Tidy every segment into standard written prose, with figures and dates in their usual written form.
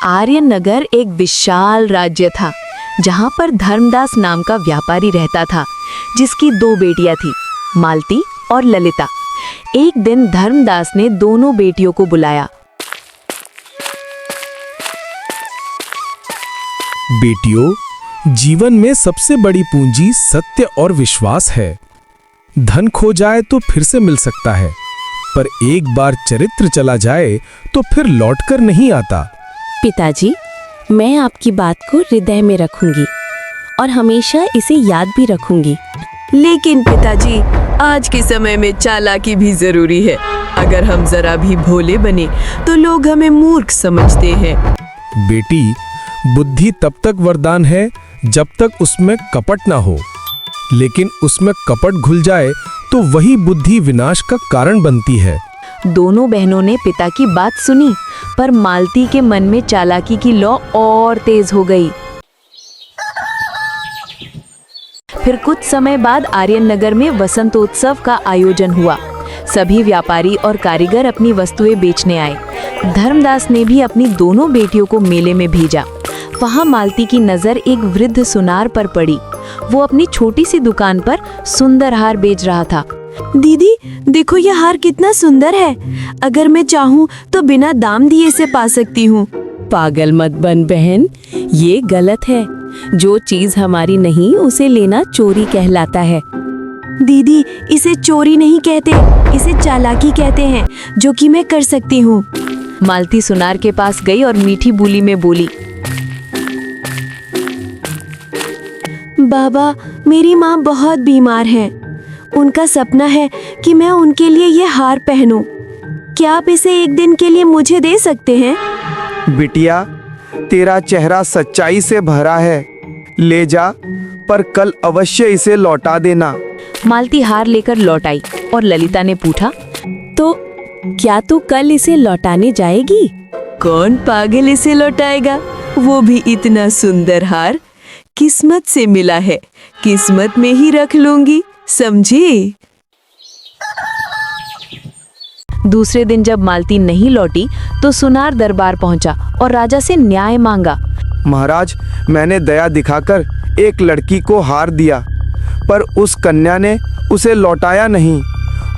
आर्यन नगर एक विशाल राज्य था जहाँ पर धर्मदास नाम का व्यापारी रहता था, जिसकी दो बेटियां थी, मालती और ललिता। एक दिन धर्मदास ने दोनों बेटियों को बुलाया। बेटियों, जीवन में सबसे बड़ी पूंजी सत्य और विश्वास है। धन खो जाए तो फिर से मिल सकता है, पर एक बार चरित्र चला जाए तो फिर लौटकर नहीं आता। पिताजी, मैं आपकी बात को हृदय में रखूंगी और हमेशा इसे याद भी रखूंगी। लेकिन पिताजी, आज के समय में चालाकी भी जरूरी है। अगर हम जरा भी भोले बने तो लोग हमें मूर्ख समझते हैं। बेटी, बुद्धि तब तक वरदान है जब तक उसमें कपट ना हो, लेकिन उसमें कपट घुल जाए तो वही बुद्धि विनाश का कारण बनती है। दोनों बहनों ने पिता की बात सुनी, पर मालती के मन में चालाकी की लौ और तेज हो गई। फिर कुछ समय बाद आर्यन नगर में वसंतोत्सव का आयोजन हुआ। सभी व्यापारी और कारीगर अपनी वस्तुएं बेचने आए। धर्मदास ने भी अपनी दोनों बेटियों को मेले में भेजा। वहां मालती की नजर एक वृद्ध सुनार पर पड़ी। वो अपनी छोटी सी दुकान पर सुंदर हार बेच रहा था। दीदी, देखो यह हार कितना सुंदर है। अगर मैं चाहूँ तो बिना दाम दिए इसे पा सकती हूँ। पागल मत बन बहन, ये गलत है। जो चीज हमारी नहीं उसे लेना चोरी कहलाता है। दीदी, इसे चोरी नहीं कहते, इसे चालाकी कहते हैं, जो कि मैं कर सकती हूँ। मालती सुनार के पास गई और मीठी बोली में बोली, बाबा, मेरी माँ बहुत बीमार है। उनका सपना है कि मैं उनके लिए ये हार पहनूं। क्या आप इसे एक दिन के लिए मुझे दे सकते हैं? बिटिया, तेरा चेहरा सच्चाई से भरा है। ले जा, पर कल अवश्य इसे लौटा देना। मालती हार लेकर लौट आई और ललिता ने पूछा, तो क्या तू कल इसे लौटाने जाएगी? कौन पागल इसे लौटाएगा? वो भी इतना सुंदर हार किस्मत से मिला है, किस्मत में ही रख लूंगी, समझी? दूसरे दिन जब मालती नहीं लौटी तो सुनार दरबार पहुंचा और राजा से न्याय मांगा। महाराज, मैंने दया दिखाकर एक लड़की को हार दिया, पर उस कन्या ने उसे लौटाया नहीं।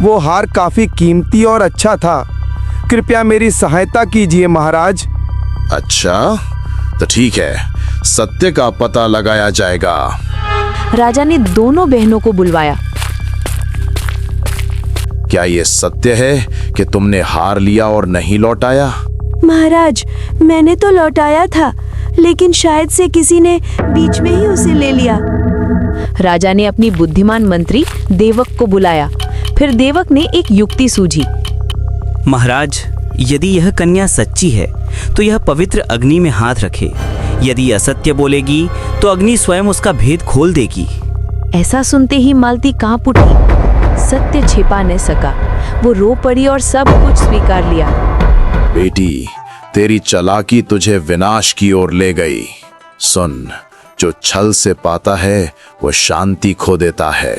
वो हार काफी कीमती और अच्छा था। कृपया मेरी सहायता कीजिए महाराज। अच्छा, तो ठीक है, सत्य का पता लगाया जाएगा। राजा ने दोनों बहनों को बुलवाया। क्या ये सत्य है कि तुमने हार लिया और नहीं लौटाया? महाराज, मैंने तो लौटाया था, लेकिन शायद से किसी ने बीच में ही उसे ले लिया। राजा ने अपनी बुद्धिमान मंत्री देवक को बुलाया। फिर देवक ने एक युक्ति सूझी। महाराज, यदि यह कन्या सच्ची है तो यह पवित्र अग्नि में हाथ रखे। यदि असत्य बोलेगी तो अग्नि स्वयं उसका भेद खोल देगी। ऐसा सुनते ही मालती कांप उठी। सत्य छिपा न सका। वो रो पड़ी और सब कुछ स्वीकार लिया। बेटी, तेरी चालाकी तुझे विनाश की ओर ले गई। सुन, जो छल से पाता है वो शांति खो देता है।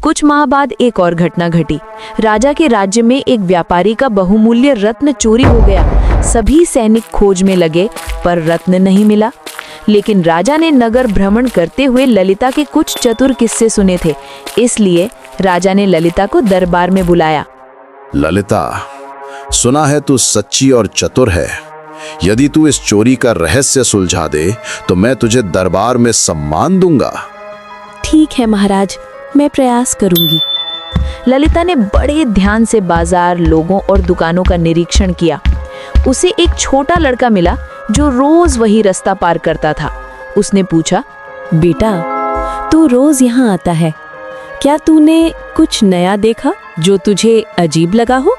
कुछ माह बाद एक और घटना घटी। राजा के राज्य में एक व्यापारी का बहुमूल्य रत्न चोरी हो गया। सभी सैनिक खोज में लगे, पर रत्न नहीं मिला। लेकिन राजा ने नगर भ्रमण करते हुए ललिता के कुछ चतुर किस्से सुने थे, इसलिए राजा ने ललिता को दरबार में बुलाया। ललिता, सुना है तू सच्ची और चतुर है। यदि तू इस चोरी का रहस्य सुलझा दे तो मैं तुझे दरबार में सम्मान दूंगा। ठीक है महाराज, मैं प्रयास करूंगी। ललिता ने बड़े ध्यान से बाजार, लोगों और दुकानों का निरीक्षण किया। उसे एक छोटा लड़का मिला जो रोज वही रास्ता पार करता था। उसने पूछा, बेटा, तू रोज यहाँ आता है, क्या तूने कुछ नया देखा जो तुझे अजीब लगा हो?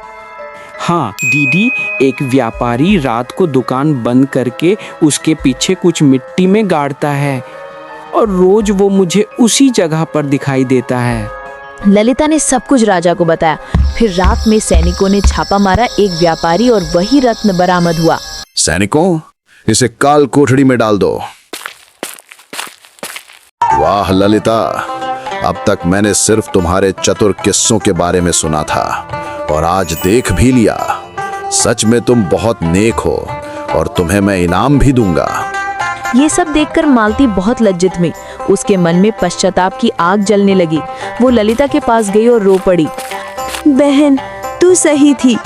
हाँ दीदी, एक व्यापारी रात को दुकान बंद करके उसके पीछे कुछ मिट्टी में गाड़ता है और रोज वो मुझे उसी जगह पर दिखाई देता है। ललिता ने सब कुछ राजा को बताया। फिर रात में सैनिकों ने छापा मारा, एक व्यापारी और वही रत्न बरामद हुआ। सैनिकों, इसे काल कोठड़ी में डाल दो। वाह ललिता, अब तक मैंने सिर्फ तुम्हारे चतुर किस्सों के बारे में सुना था और आज देख भी लिया। सच में तुम बहुत नेक हो और तुम्हें मैं इनाम भी दूंगा। ये सब देखकर मालती बहुत लज्जित हुई। उसके मन में पश्चाताप की आग जलने लगी। वो ललिता के पास गई और रो पड़ी। बहन, तू सही थी।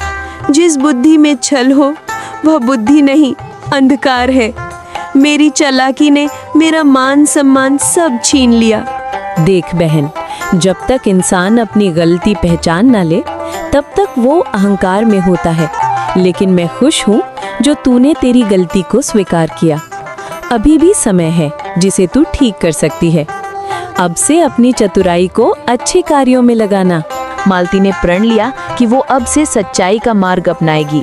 जिस बुद्धि में छल हो वह बुद्धि नहीं, अंधकार है। मेरी चालाकी ने मेरा मान सम्मान सब छीन लिया। देख बहन, जब तक इंसान अपनी गलती पहचान ना ले तब तक वो अहंकार में होता है। लेकिन मैं खुश हूँ जो तूने तेरी गलती को स्वीकार किया। अभी भी समय है जिसे तू ठीक कर सकती है। अब से अपनी चतुराई को अच्छे कार्यों में लगाना। मालती ने प्रण लिया कि वो अब से सच्चाई का मार्ग अपनाएगी।